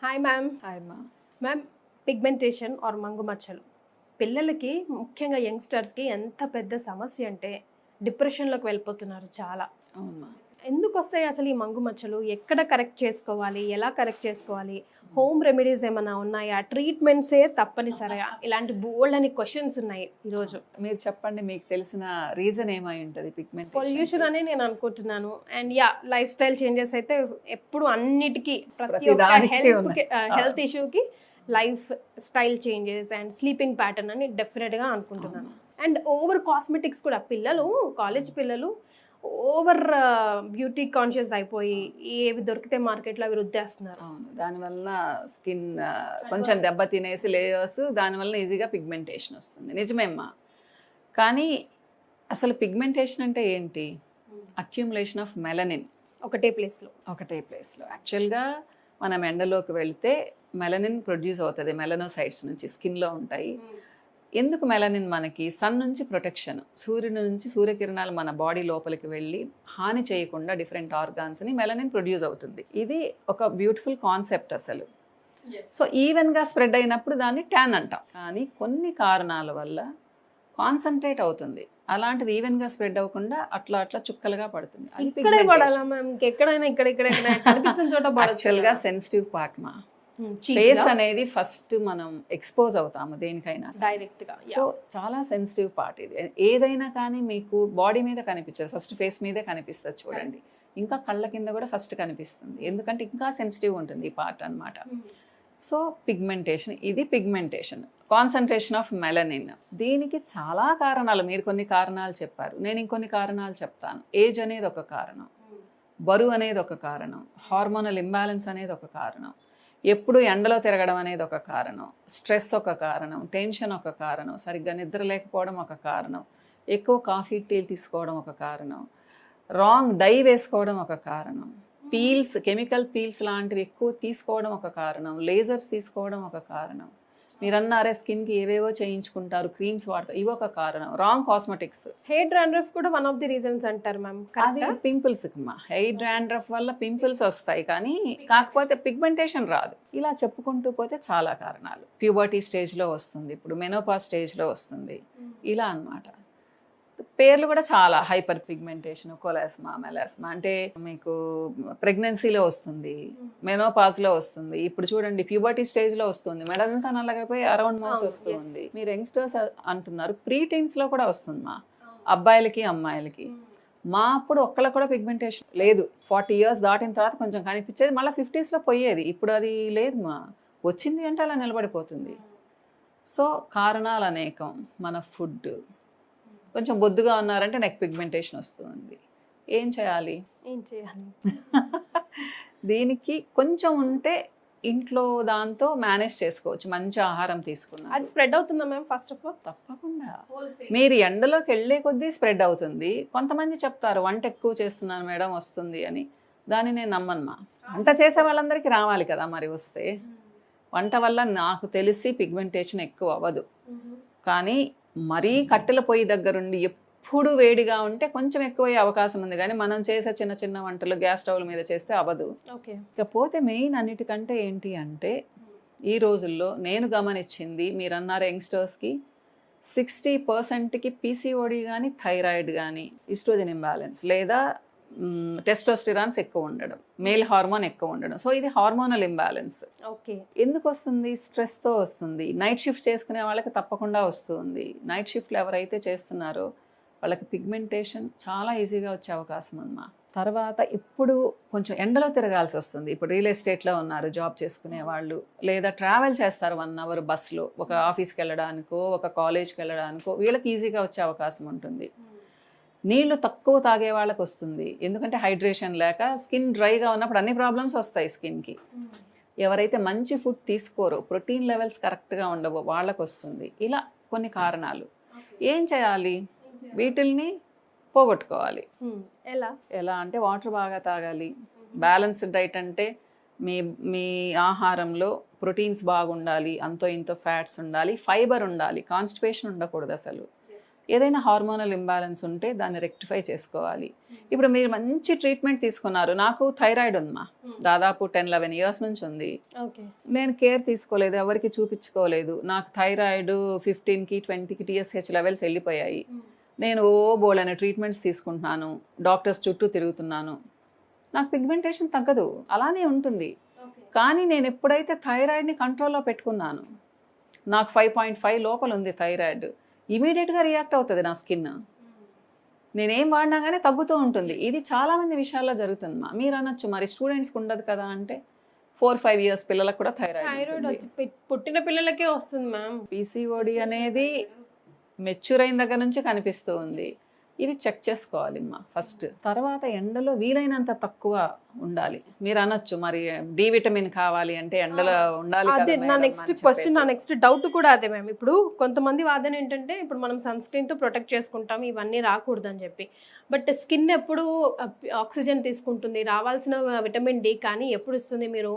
Hi ma'am. Hi మా. Ma'am, pigmentation are మంగు మచ్చలు పిల్లలకి ముఖ్యంగా యంగ్స్టర్స్కి ఎంత పెద్ద సమస్య అంటే డిప్రెషన్లోకి వెళ్ళిపోతున్నారు చాలా. అవునమ్మా. ఎందుకు వస్తాయి అసలు ఈ మంగు మచ్చలు? ఎక్కడ కరెక్ట్ చేసుకోవాలి? ఎలా కరెక్ట్ చేసుకోవాలి? హోమ్ రెమెడీస్ ఏమైనా ఉన్నాయా? ట్రీట్మెంట్సే తప్పనిసరిగా? ఇలాంటి బోల్డ్ అని క్వశ్చన్స్ ఉన్నాయి ఈరోజు. మీరు చెప్పండి, మీకు తెలిసిన రీజన్ ఏమై ఉంటుంది పిగ్మెంట్? పొల్యూషన్ అనే నేను అనుకుంటున్నాను. అండ్ లైఫ్ స్టైల్ చేంజెస్ అయితే ఎప్పుడు అన్నిటికీ ప్రతి ఒక్క హెల్త్ ఇష్యూకి lifestyle changes and sleeping pattern అని డెఫినెట్గా అనుకుంటున్నాను. అండ్ ఓవర్ కాస్మెటిక్స్ కూడా పిల్లలు, కాలేజ్ పిల్లలు ఓవర్ బ్యూటీ కాన్షియస్ అయిపోయి ఏవి దొరికితే మార్కెట్లో అవి రుద్దేస్తున్నారు. అవును, దానివల్ల స్కిన్ కొంచెం దెబ్బ తినేసి లేయర్స్, దానివల్ల ఈజీగా పిగ్మెంటేషన్ వస్తుంది. నిజమేమ్మా. కానీ అసలు పిగ్మెంటేషన్ అంటే ఏంటి? అక్యుములేషన్ ఆఫ్ మెలనిన్ ఒకటే ప్లేస్లో. యాక్చువల్గా మనం ఎండలోకి వెళితే మెలనిన్ ప్రొడ్యూస్ అవుతుంది, మెలనోసైట్స్ నుంచి స్కిన్లో ఉంటాయి. ఎందుకు మెలనిన్? మనకి సన్ నుంచి ప్రొటెక్షన్, సూర్యుని నుంచి సూర్యకిరణాలు మన బాడీ లోపలికి వెళ్ళి హాని చేయకుండా డిఫరెంట్ ఆర్గాన్స్ని మెలనిన్ ప్రొడ్యూస్ అవుతుంది. ఇది ఒక బ్యూటిఫుల్ కాన్సెప్ట్ అసలు. సో ఈవెన్గా స్ప్రెడ్ అయినప్పుడు దాన్ని ట్యాన్ అంటాం. కానీ కొన్ని కారణాల వల్ల కాన్సన్ట్రేట్ అవుతుంది, అలాంటిది ఈవెన్గా స్ప్రెడ్ అవ్వకుండా అట్లా అట్లా చుక్కలుగా పడుతుంది. యాక్చువల్గా సెన్సిటివ్ పార్ట్ మా. ఫేస్ అనేది ఫస్ట్ మనం ఎక్స్పోజ్ అవుతాము దేనికైనా డైరెక్ట్గా. సో చాలా సెన్సిటివ్ పార్ట్ ఇది. ఏదైనా కానీ మీకు బాడీ మీద కనిపించదు, ఫస్ట్ ఫేస్ మీదే కనిపిస్తుంది చూడండి. ఇంకా కళ్ళ కింద కూడా ఫస్ట్ కనిపిస్తుంది, ఎందుకంటే ఇంకా సెన్సిటివ్ ఉంటుంది ఈ పార్ట్ అన్నమాట. సో పిగ్మెంటేషన్, ఇది పిగ్మెంటేషన్, కాన్సన్ట్రేషన్ ఆఫ్ మెలనిన్. దీనికి చాలా కారణాలు, మీరు కొన్ని కారణాలు చెప్పారు, నేను ఇంకొన్ని కారణాలు చెప్తాను. ఏజ్ అనేది ఒక కారణం, బరువు అనేది ఒక కారణం, హార్మోనల్ ఇంబ్యాలెన్స్ అనేది ఒక కారణం, ఎప్పుడు ఎండలో తిరగడం అనేది ఒక కారణం, స్ట్రెస్ ఒక కారణం, టెన్షన్ ఒక కారణం, సరిగ్గా నిద్ర లేకపోవడం ఒక కారణం, ఎక్కువ కాఫీ టీలు తీసుకోవడం ఒక కారణం, రాంగ్ డై వేసుకోవడం ఒక కారణం, పీల్స్, కెమికల్ పీల్స్ లాంటివి ఎక్కువ తీసుకోవడం ఒక కారణం, లేజర్స్ తీసుకోవడం ఒక కారణం, మీరు అన్నారే స్కిన్కి ఏవేవో చేయించుకుంటారు, క్రీమ్స్ వాడతారు, ఇవి ఒక కారణం, రాంగ్ కాస్మెటిక్స్. హెయిర్ డాండ్రఫ్ కూడా వన్ ఆఫ్ ది రీజన్స్ అంటారు మ్యామ్. అది పింపుల్స్ అమ్మా. హెయిర్ డాండ్రఫ్ వల్ల పింపుల్స్ వస్తాయి, కానీ కాకపోతే పిగ్మెంటేషన్ రాదు. ఇలా చెప్పుకుంటూ పోతే చాలా కారణాలు. ప్యూబర్టీ స్టేజ్లో వస్తుంది, ఇప్పుడు మెనోపాజ్ స్టేజ్లో వస్తుంది, ఇలా అన్నమాట. పేర్లు కూడా చాలా, హైపర్ పిగ్మెంటేషన్, కొలాస్మా, మెలాస్మా, అంటే మీకు ప్రెగ్నెన్సీలో వస్తుంది, మెనోపాజ్లో వస్తుంది, ఇప్పుడు చూడండి ప్యూబర్టీ స్టేజ్లో వస్తుంది, మెడంతా నల్లగైపోయి అరౌండ్ మౌత్ వస్తుంది. మీరు యంగ్స్టర్స్ అంటున్నారు, ప్రీ టీన్స్లో కూడా వస్తుంది మా అబ్బాయిలకి అమ్మాయిలకి. మా అప్పుడు ఒక్కళ్ళకి కూడా పిగ్మెంటేషన్ లేదు. 40 years దాటిన తర్వాత కొంచెం కనిపించేది, మళ్ళీ 50sలో పోయేది. ఇప్పుడు అది లేదు మా, వచ్చింది అంటే అలా నిలబడిపోతుంది. సో కారణాలు అనేకం. మన ఫుడ్, కొంచెం బొద్దుగా ఉన్నారంటే నెక్ పిగ్మెంటేషన్ వస్తుంది. ఏం చేయాలి? దీనికి కొంచెం ఉంటే ఇంట్లో దాంతో మేనేజ్ చేసుకోవచ్చు, మంచి ఆహారం తీసుకున్నారు. అది స్ప్రెడ్ అవుతుందా మ్యామ్? ఫస్ట్ ఆఫ్ ఆల్ తప్పకుండా మీరు ఎండలోకి వెళ్ళే కొద్దీ స్ప్రెడ్ అవుతుంది. కొంతమంది చెప్తారు వంట ఎక్కువ చేస్తున్నాను మేడం వస్తుంది అని, దాన్ని నేను నమ్మను. వంట చేసే వాళ్ళందరికీ రావాలి కదా, మరి వస్తే వంట వల్ల నాకు తెలిసి పిగ్మెంటేషన్ ఎక్కువ అవ్వదు. కానీ మరీ కట్టెల పొయ్యి దగ్గరుండి ఎప్పుడు వేడిగా ఉంటే కొంచెం ఎక్కువయ్యే అవకాశం ఉంది, కానీ మనం చేసే చిన్న చిన్న వంటలు గ్యాస్ స్టవ్ల మీద చేస్తే అవ్వదు. ఇకపోతే మెయిన్ అన్నిటికంటే ఏంటి అంటే, ఈ రోజుల్లో నేను గమనించింది, మీరు అన్నారు యంగ్స్టర్స్కి 60%కి పీసీఓడి కానీ, థైరాయిడ్ కానీ, ఈస్ట్రోజన్ ఇంబ్యాలెన్స్ లేదా టెస్టోస్టిరాన్స్ ఎక్కువ ఉండడం, మేల్ హార్మోన్ ఎక్కువ ఉండడం. సో ఇది హార్మోనల్ ఇంబ్యాలెన్స్. ఓకే. ఎందుకు వస్తుంది? స్ట్రెస్తో వస్తుంది. నైట్ షిఫ్ట్ చేసుకునే వాళ్ళకి తప్పకుండా వస్తుంది. నైట్ షిఫ్ట్లు ఎవరైతే చేస్తున్నారో వాళ్ళకి పిగ్మెంటేషన్ చాలా ఈజీగా వచ్చే అవకాశం ఉందమ్మా. తర్వాత ఇప్పుడు కొంచెం ఎండలో తిరగాల్సి వస్తుంది. ఇప్పుడు రియల్ ఎస్టేట్లో ఉన్నారు జాబ్ చేసుకునే వాళ్ళు, లేదా ట్రావెల్ చేస్తారు 1 hour బస్సులో, ఒక ఆఫీస్కి వెళ్ళడానికో ఒక కాలేజ్కి వెళ్ళడానికో, వీళ్ళకి ఈజీగా వచ్చే అవకాశం ఉంటుంది. నీళ్లు తక్కువ తాగే వాళ్ళకి వస్తుంది, ఎందుకంటే హైడ్రేషన్ లేక స్కిన్ డ్రైగా ఉన్నప్పుడు అన్ని ప్రాబ్లమ్స్ వస్తాయి స్కిన్కి. ఎవరైతే మంచి ఫుడ్ తీసుకోరో, ప్రోటీన్ లెవెల్స్ కరెక్ట్గా ఉండవో వాళ్ళకు వస్తుంది. ఇలా కొన్ని కారణాలు. ఏం చేయాలి? వీటిల్ని పోగొట్టుకోవాలి. ఎలా అంటే వాటర్ బాగా తాగాలి, బ్యాలెన్స్డ్ డైట్ అంటే మీ ఆహారంలో ప్రోటీన్స్ బాగుండాలి, అంతో ఇంతో ఫ్యాట్స్ ఉండాలి, ఫైబర్ ఉండాలి, కాన్స్టిపేషన్ ఉండకూడదు అసలు. ఏదైనా హార్మోనల్ ఇంబ్యాలెన్స్ ఉంటే దాన్ని రెక్టిఫై చేసుకోవాలి. ఇప్పుడు మీరు మంచి ట్రీట్మెంట్ తీసుకున్నారు, నాకు థైరాయిడ్ ఉందమ్మా, దాదాపు 10-11 ఇయర్స్ నుంచి ఉంది. ఓకే. నేను కేర్ తీసుకోలేదు, ఎవరికి చూపించుకోలేదు. నాకు థైరాయిడ్ 15కి 20కి TSH లెవెల్స్ వెళ్ళిపోయాయి. నేను బోలైన ట్రీట్మెంట్స్ తీసుకుంటున్నాను, డాక్టర్స్ చుట్టూ తిరుగుతున్నాను, నాకు పిగ్మెంటేషన్ తగ్గదు, అలానే ఉంటుంది. కానీ నేను ఎప్పుడైతే థైరాయిడ్ని కంట్రోల్లో పెట్టుకున్నాను, నాకు 5.5 లోపల ఉంది థైరాయిడ్, ఇమీడియట్గా రియాక్ట్ అవుతుంది నా స్కిన్. నేనేం వాడినా కానీ తగ్గుతూ ఉంటుంది. ఇది చాలామంది విషయాల్లో జరుగుతుందమ్మా. మీరు అనొచ్చు మరి స్టూడెంట్స్కి ఉండదు కదా అంటే, 4-5 ఇయర్స్ పిల్లలకు కూడా థైరాయిడ్ పుట్టిన పిల్లలకే వస్తుంది మ్యామ్. PCOD అనేది మెచ్యూర్ అయిన దగ్గర నుంచి కనిపిస్తూ ఉంది. ఇది చెక్ చేసుకోవాలి అమ్మా ఫస్ట్. తర్వాత ఎండలో వీలైనంత తక్కువ ఉండాలి. మీరు అనొచ్చు మరి డి విటమిన్ కావాలి అంటే ఎండలో ఉండాలి కదా అదే నా మేడం నెక్స్ట్ అని క్వశ్చన్, చెప్పేసి. నా నెక్స్ట్ డౌట్ కూడా అదే మ్యామ్. ఇప్పుడు కొంతమంది వాదన ఏంటంటే, ఇప్పుడు మనం సన్ స్క్రీన్ తో ప్రొటెక్ట్ చేసుకుంటాం, ఇవన్నీ రాకూడదు అని చెప్పి. బట్ స్కిన్ ఎప్పుడు ఆక్సిజన్ తీసుకుంటుంది, రావాల్సిన విటమిన్ డి కానీ ఎప్పుడు ఇస్తుంది? మీరు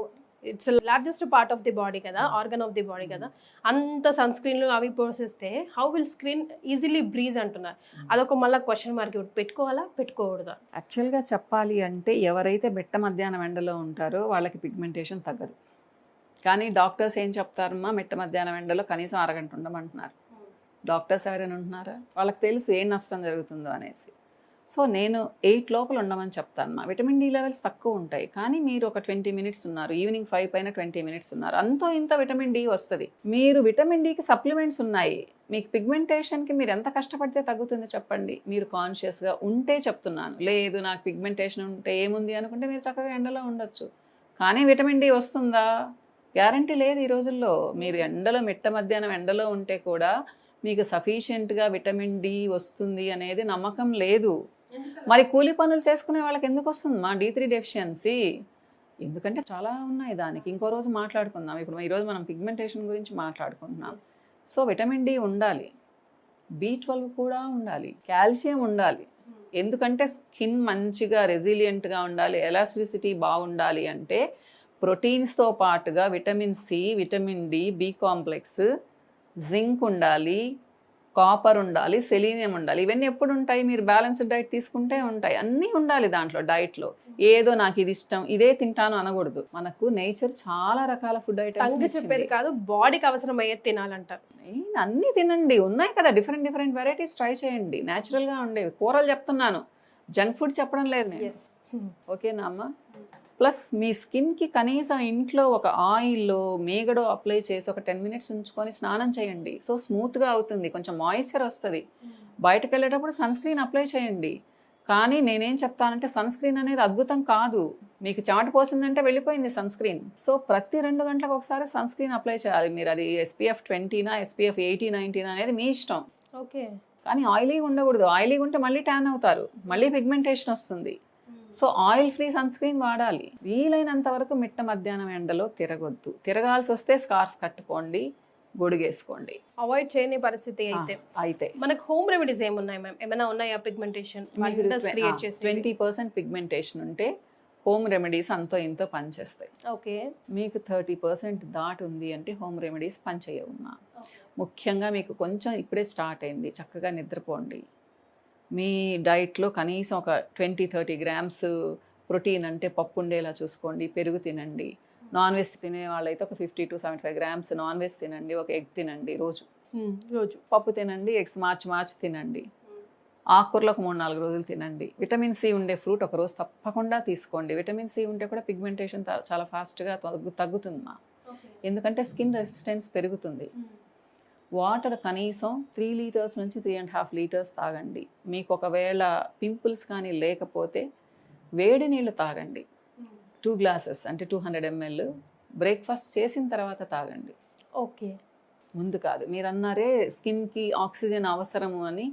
it's largest part of the body కదా, ఆర్గన్ ఆఫ్ ది బాడీ కదా, అంత సన్ స్క్రీన్లు అవి పోసేస్తే how will screen easily breeze అంటున్నారు. అదొక మళ్ళీ క్వశ్చన్ మార్క్. పెట్టుకోవాలా పెట్టుకోకూడదా? యాక్చువల్గా చెప్పాలి అంటే ఎవరైతే మిట్ట మధ్యాహ్నం ఎండలో ఉంటారో వాళ్ళకి పిగ్మెంటేషన్ తగ్గదు. కానీ డాక్టర్స్ ఏం చెప్తారమ్మా, మిట్ట మధ్యాహ్నం ఎండలో కనీసం అరగంట ఉండమంటున్నారు. డాక్టర్స్ ఎవరైనా ఉంటున్నారా? వాళ్ళకి తెలుసు ఏం నష్టం జరుగుతుందో అనేసి. సో నేను 8 లోపల ఉండమని చెప్తాను. విటమిన్ డి లెవెల్స్ తక్కువ ఉంటాయి, కానీ మీరు ఒక 20 మినిట్స్ ఉన్నారు, ఈవినింగ్ 5 పైన 20 మినిట్స్ ఉన్నారు, అంతో ఇంత విటమిన్ డి వస్తుంది. మీరు విటమిన్ డికి సప్లిమెంట్స్ ఉన్నాయి. మీకు పిగ్మెంటేషన్కి మీరు ఎంత కష్టపడితే తగ్గుతుంది చెప్పండి? మీరు కాన్షియస్గా ఉంటే చెప్తున్నాను. లేదు నాకు పిగ్మెంటేషన్ ఉంటే ఏముంది అనుకుంటే మీరు చక్కగా ఎండలో ఉండొచ్చు. కానీ విటమిన్ డి వస్తుందా? గ్యారంటీ లేదు ఈ రోజుల్లో. మీరు ఎండలో మిట్ట మధ్యాహ్నం ఎండలో ఉంటే కూడా మీకు సఫిషియెంట్గా విటమిన్ డి వస్తుంది అనేది నమ్మకం లేదు. మరి కూలి పనులు చేసుకునే వాళ్ళకి ఎందుకు వస్తుంది మా D3 డెఫిషియన్సీ? ఎందుకంటే చాలా ఉన్నాయి దానికి. ఇంకో రోజు మాట్లాడుకుందాం. ఇప్పుడు ఈరోజు మనం పిగ్మెంటేషన్ గురించి మాట్లాడుకుంటున్నాం. సో విటమిన్ డి ఉండాలి, B12 కూడా ఉండాలి, కాల్షియం ఉండాలి. ఎందుకంటే స్కిన్ మంచిగా రెసిలియంట్గా ఉండాలి, ఎలాస్టిసిటీ బాగుండాలి అంటే ప్రోటీన్స్తో పాటుగా vitamin C, vitamin D, B complex, zinc ఉండాలి, కాపర్ ఉండాలి, సెలీనియం ఉండాలి. ఇవన్నీ ఎప్పుడు ఉంటాయి? మీరు బ్యాలెన్స్డ్ డైట్ తీసుకుంటే ఉంటాయి. అన్నీ ఉండాలి దాంట్లో డైట్లో. ఏదో నాకు ఇది ఇష్టం ఇదే తింటాను అనకూడదు. మనకు నేచర్ చాలా రకాల ఫుడ్ ఐటమ్స్ చెప్పేది కాదు, బాడీకి అవసరమయ్యేది తినాలంటారు. అన్నీ తినండి, ఉన్నాయి కదా డిఫరెంట్ వెరైటీస్ ట్రై చేయండి. న్యాచురల్గా ఉండేవి కూరలు చెప్తున్నాను, జంక్ ఫుడ్ చెప్పడం లేదు నేను. ఓకేనా అమ్మా? ప్లస్ మీ స్కిన్కి కనీసం ఇంట్లో ఒక ఆయిల్లో మేగడో అప్లై చేసి ఒక 10 మినిట్స్ ఉంచుకొని స్నానం చేయండి. సో స్మూత్గా అవుతుంది, కొంచెం మాయిశ్చర్ వస్తుంది. బయటకు వెళ్ళేటప్పుడు సన్ స్క్రీన్ అప్లై చేయండి. కానీ నేనేం చెప్తానంటే సన్ స్క్రీన్ అనేది అద్భుతం కాదు. మీకు చెమట పోసిందంటే వెళ్ళిపోయింది సన్ స్క్రీన్. సో ప్రతి 2 గంటలకు ఒకసారి సన్ స్క్రీన్ అప్లై చేయాలి. మీరు అది SPF 20నా SPF 80-90 అనేది మీ ఇష్టం. ఓకే. కానీ ఆయిలీ ఉండకూడదు. ఆయిలీ ఉంటే మళ్ళీ ట్యాన్ అవుతారు, మళ్ళీ పిగ్మెంటేషన్ వస్తుంది. So oil free sunscreen వాడాలి. వీలైనంత వరకు మిట్ట మధ్యాహ్నం ఎండలో తిరగొద్దు. తిరగాల్సి వస్తే స్కార్ఫ్ కట్టుకోండి, గొడుగేసుకోండి. అవాయిడ్ చేయని పరిస్థితి అయితే మనకు హోమ్ రెమెడీస్ ఏమున్నాయి మ్యామ్? ఏమైనా ఉన్నాయా పిగ్మెంటేషన్ క్రియేట్ చేసి? 20% పిగ్మెంటేషన్ ఉంటే హోమ్ రెమెడీస్ అంతో ఇంతో పనిచేస్తాయి. ఓకే. మీకు 30% దాటి ఉంది అంటే హోమ్ రెమెడీస్ పనిచేయవున్నా. ముఖ్యంగా మీకు కొంచెం ఇప్పుడే స్టార్ట్ అయింది, చక్కగా నిద్రపోండి. మీ డైట్లో కనీసం ఒక 20-30 గ్రామ్స్ ప్రోటీన్ అంటే పప్పు ఉండేలా చూసుకోండి. పెరుగు తినండి. నాన్ వెజ్ తినే వాళ్ళైతే ఒక 50-75 గ్రామ్స్ నాన్ వెజ్ తినండి. ఒక ఎగ్ తినండి రోజు. పప్పు తినండి, ఎగ్స్ మార్చి తినండి. ఆకుకూరలు ఒక 3-4 రోజులు తినండి. విటమిన్ సి ఉండే ఫ్రూట్ ఒక రోజు తప్పకుండా తీసుకోండి. విటమిన్ సి ఉంటే కూడా పిగ్మెంటేషన్ చాలా ఫాస్ట్గా తగ్గుతుంది. ఎందుకంటే స్కిన్ రెసిస్టెన్స్ పెరుగుతుంది. వాటర్ కనీసం 3 లీటర్స్ నుంచి 3.5 లీటర్స్ తాగండి. మీకు ఒకవేళ పింపుల్స్ కానీ లేకపోతే వేడి నీళ్ళు తాగండి. 2 గ్లాసెస్ అంటే 200 ml బ్రేక్ఫాస్ట్ చేసిన తర్వాత తాగండి. ఓకే. ముందు కాదు. మీరు అన్నారే స్కిన్కి ఆక్సిజన్ అవసరము అని,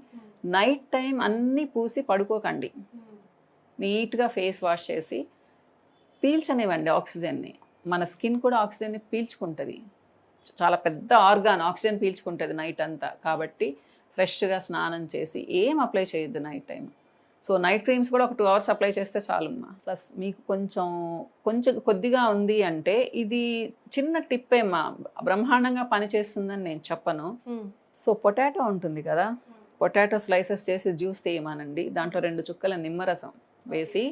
నైట్ టైం అన్నీ పూసి పడుకోకండి. నీట్గా ఫేస్ వాష్ చేసి పీల్చనివ్వండి ఆక్సిజన్ని. మన స్కిన్ కూడా ఆక్సిజన్ని పీల్చుకుంటుంది. చాలా పెద్ద ఆర్గాన్ ఆక్సిజన్ పీల్చుకుంటుంది నైట్ అంతా. కాబట్టి ఫ్రెష్గా స్నానం చేసి ఏం అప్లై చేయొద్దు night time. So night creams కూడా ఒక 2 hours అప్లై చేస్తే చాలమ్మా. ప్లస్ మీకు కొంచెం కొద్దిగా ఉంది అంటే ఇది చిన్న టిప్పేమ్మా, బ్రహ్మాండంగా పనిచేస్తుందని నేను చెప్పను. సో పొటాటో ఉంటుంది కదా, పొటాటో స్లైసెస్ చేసి జ్యూస్ తీయమనండి, దాంట్లో 2 చుక్కల నిమ్మరసం వేసి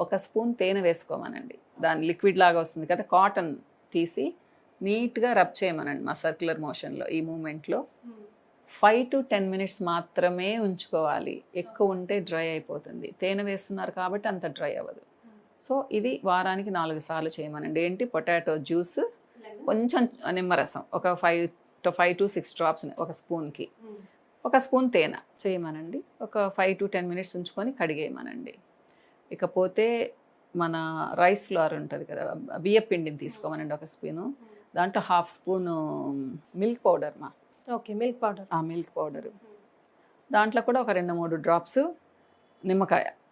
1 స్పూన్ తేనె వేసుకోమనండి. దాని లిక్విడ్ లాగా వస్తుంది కదా, కాటన్ తీసి నీట్గా రబ్ చేయమనండి మా సర్క్యులర్ మోషన్లో. ఈ మూమెంట్లో 5 to 10 minutes మాత్రమే ఉంచుకోవాలి. ఎక్కువ ఉంటే డ్రై అయిపోతుంది. తేనె వేస్తున్నారు కాబట్టి అంత డ్రై అవ్వదు. సో ఇది వారానికి 4 సార్లు చేయమనండి. ఏంటి, పొటాటో జ్యూస్, కొంచెం నిమ్మరసం, ఒక 5 to 6 drops 1 స్పూన్కి, 1 స్పూన్ తేనె చేయమనండి. ఒక 5 to 10 minutes ఉంచుకొని కడిగేయమనండి. ఇకపోతే మన రైస్ ఫ్లోర్ ఉంటుంది కదా, బియ్యం పిండిని తీసుకోమనండి 1 స్పూను. దాంట్లో 1/2 spoon milk powder okay, milk powder. Milk powder దాంట్లో కూడా ఒక 2-3 drops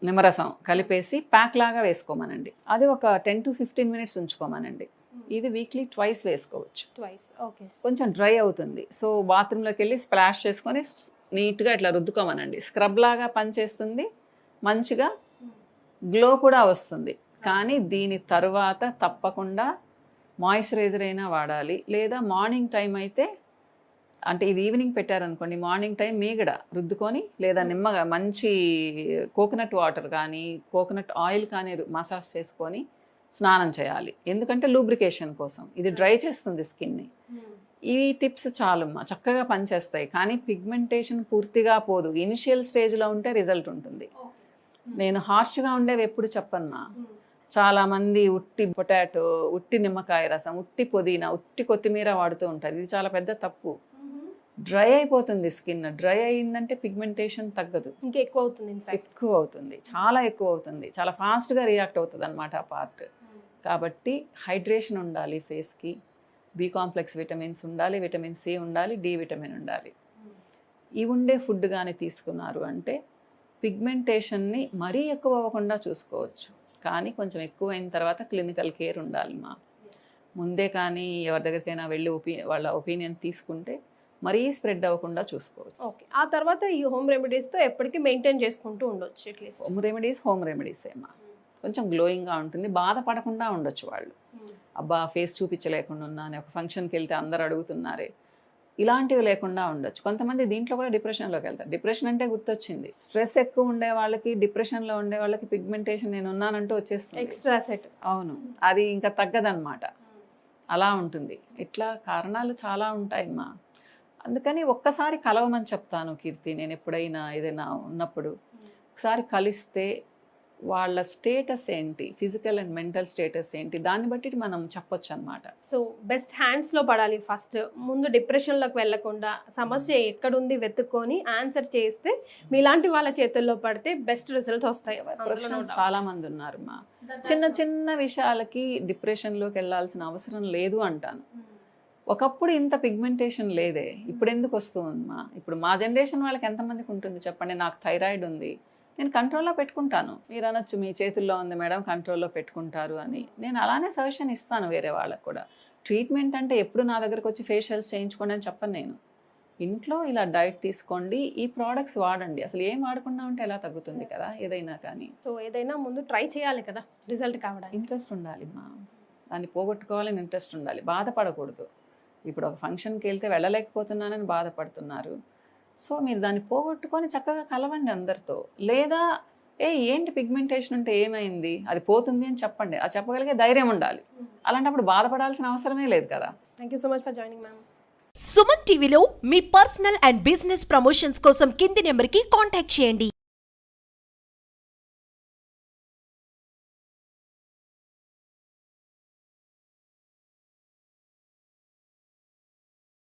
నిమ్మరసం కలిపేసి ప్యాక్ లాగా వేసుకోమనండి. అది ఒక 10 to 15 minutes ఉంచుకోమనండి. ఇది వీక్లీ 2 వేసుకోవచ్చు. ఓకే, కొంచెం డ్రై అవుతుంది. సో బాత్రూంలోకి వెళ్ళి స్ప్లాష్ చేసుకొని నీట్గా ఇట్లా రుద్దుకోమనండి. స్క్రబ్ లాగా పనిచేస్తుంది, మంచిగా గ్లో కూడా వస్తుంది. కానీ దీని తర్వాత తప్పకుండా మాయిశ్చరైజర్ అయినా వాడాలి, లేదా మార్నింగ్ టైం అయితే, అంటే ఇది ఈవినింగ్ పెట్టారనుకోండి, మార్నింగ్ టైం మీగడ రుద్దుకొని, లేదా నిమ్మగా మంచి కోకోనట్ వాటర్ కానీ కోకోనట్ ఆయిల్ కానీ మసాజ్ చేసుకొని స్నానం చేయాలి. ఎందుకంటే లూబ్రికేషన్ కోసం. ఇది డ్రై చేస్తుంది స్కిన్ని. ఈ టిప్స్ చాలమ్మా, చక్కగా పనిచేస్తాయి. కానీ పిగ్మెంటేషన్ పూర్తిగా పోదు. ఇనిషియల్ స్టేజ్లో ఉంటే రిజల్ట్ ఉంటుంది. నేను హార్ష్గా ఉండేవి ఎప్పుడు చెప్పన్నా. చాలామంది ఉట్టి పొటాటో, ఉట్టి నిమ్మకాయ రసం, ఉట్టి పుదీనా, ఉట్టి కొత్తిమీర వాడుతూ ఉంటారు. ఇది చాలా పెద్ద తప్పు. డ్రై అయిపోతుంది స్కిన్. డ్రై అయిందంటే పిగ్మెంటేషన్ తగ్గదు, ఇంకా ఎక్కువ అవుతుంది. ఎక్కువ అవుతుంది, చాలా ఎక్కువ అవుతుంది. చాలా ఫాస్ట్గా రియాక్ట్ అవుతుంది అనమాట ఆ పార్ట్. కాబట్టి హైడ్రేషన్ ఉండాలి ఫేస్కి, బి కాంప్లెక్స్ విటమిన్స్ ఉండాలి, విటమిన్ సి ఉండాలి, డి విటమిన్ ఉండాలి. ఇవి ఉండే ఫుడ్ కానీ తీసుకున్నారు అంటే పిగ్మెంటేషన్ని మరీ ఎక్కువ అవ్వకుండా చూసుకోవచ్చు. కానీ కొంచెం ఎక్కువ అయిన తర్వాత క్లినికల్ కేర్ ఉండాలి ముందే. కానీ ఎవరి దగ్గరికైనా వెళ్ళి వాళ్ళ ఒపీనియన్ తీసుకుంటే మరీ స్ప్రెడ్ అవ్వకుండా చూసుకోవచ్చు. ఓకే, ఆ తర్వాత ఈ హోమ్ రెమెడీస్తో ఎప్పటికీ మెయింటైన్ చేసుకుంటూ ఉండొచ్చు. అట్లీస్ట్ హోమ్ రెమెడీస్ ఏమా కొంచెం గ్లోయింగ్గా ఉంటుంది, బాధపడకుండా ఉండొచ్చు వాళ్ళు. అబ్బా ఫేస్ చూపించలేకుండా ఉన్నాను, ఒక ఫంక్షన్కి వెళ్తే అందరు అడుగుతున్నారే, ఇలాంటివి లేకుండా ఉండొచ్చు. కొంతమంది దీంట్లో కూడా డిప్రెషన్లోకి వెళ్తారు. డిప్రెషన్ అంటే గుర్తొచ్చింది, స్ట్రెస్ ఎక్కువ ఉండే వాళ్ళకి, డిప్రెషన్లో ఉండే వాళ్ళకి పిగ్మెంటేషన్ నేను ఉన్నానంటూ వచ్చేస్తుంది, ఎక్స్ట్రా సెట్. అవును, అది ఇంకా తగ్గదన్నమాట. అలా ఉంటుంది. ఇట్లా కారణాలు చాలా ఉంటాయమ్మా. అందుకని ఒక్కసారి కలవమని చెప్తాను కీర్తి. నేను ఎప్పుడైనా ఏదైనా ఉన్నప్పుడు ఒకసారి కలిస్తే వాళ్ళ స్టేటస్ ఏంటి, ఫిజికల్ అండ్ మెంటల్ స్టేటస్ ఏంటి, దాన్ని బట్టి మనం చెప్పొచ్చు అనమాట. సో బెస్ట్ హ్యాండ్స్లో పడాలి ఫస్ట్. ముందు డిప్రెషన్లోకి వెళ్ళకుండా సమస్య ఎక్కడుంది వెతుక్కొని ఆన్సర్ చేస్తే మీలాంటి వాళ్ళ చేతుల్లో పడితే బెస్ట్ రిజల్ట్స్ వస్తాయి. చాలా మంది ఉన్నారు మా చిన్న చిన్న విషయాలకి డిప్రెషన్లోకి వెళ్ళాల్సిన అవసరం లేదు అంటాను. ఒకప్పుడు ఇంత పిగ్మెంటేషన్ లేదే, ఇప్పుడు ఎందుకు వస్తుందమ్మా? ఇప్పుడు మా జనరేషన్ వాళ్ళకి ఎంతమందికి ఉంటుంది చెప్పండి. నాకు థైరాయిడ్ ఉంది, నేను కంట్రోల్లో పెట్టుకుంటాను. మీరు అనొచ్చు మీ చేతుల్లో ఉంది మేడం, కంట్రోల్లో పెట్టుకుంటారు అని. నేను అలానే సజెషన్ ఇస్తాను వేరే వాళ్ళకు కూడా. ట్రీట్మెంట్ అంటే ఎప్పుడు నా దగ్గరకు వచ్చి ఫేషియల్స్ చేయించుకోండి అని చెప్పను నేను. ఇంట్లో ఇలా డైట్ తీసుకోండి, ఈ ప్రోడక్ట్స్ వాడండి. అసలు ఏం వాడకుండా ఉంటే ఎలా తగ్గుతుంది కదా ఏదైనా కానీ. సో ఏదైనా ముందు ట్రై చేయాలి కదా రిజల్ట్ కావడానికి. ఇంట్రెస్ట్ ఉండాలి మా, దాన్ని పోగొట్టుకోవాలని ఇంట్రెస్ట్ ఉండాలి, బాధపడకూడదు. ఇప్పుడు ఒక ఫంక్షన్కి వెళ్తే వెళ్ళలేకపోతున్నానని బాధపడుతున్నారు. సో మీరు దాన్ని పోగొట్టుకొని చక్కగా కలవండి అందరితో. లేదా ఏంటి పిగ్మెంటేషన్ ఉంటే ఏమైంది, అది పోతుంది అని చెప్పండి. అది చెప్పగలిగే ధైర్యం ఉండాలి. అలాంటప్పుడు బాధపడాల్సిన అవసరమే లేదు కదా. Thank you so much for joining ma'am. Suman టీవీలో మీ పర్సనల్ అండ్ బిజినెస్ ప్రమోషన్స్ కోసం కింది నెంబర్కి కాంటాక్ట్ చేయండి.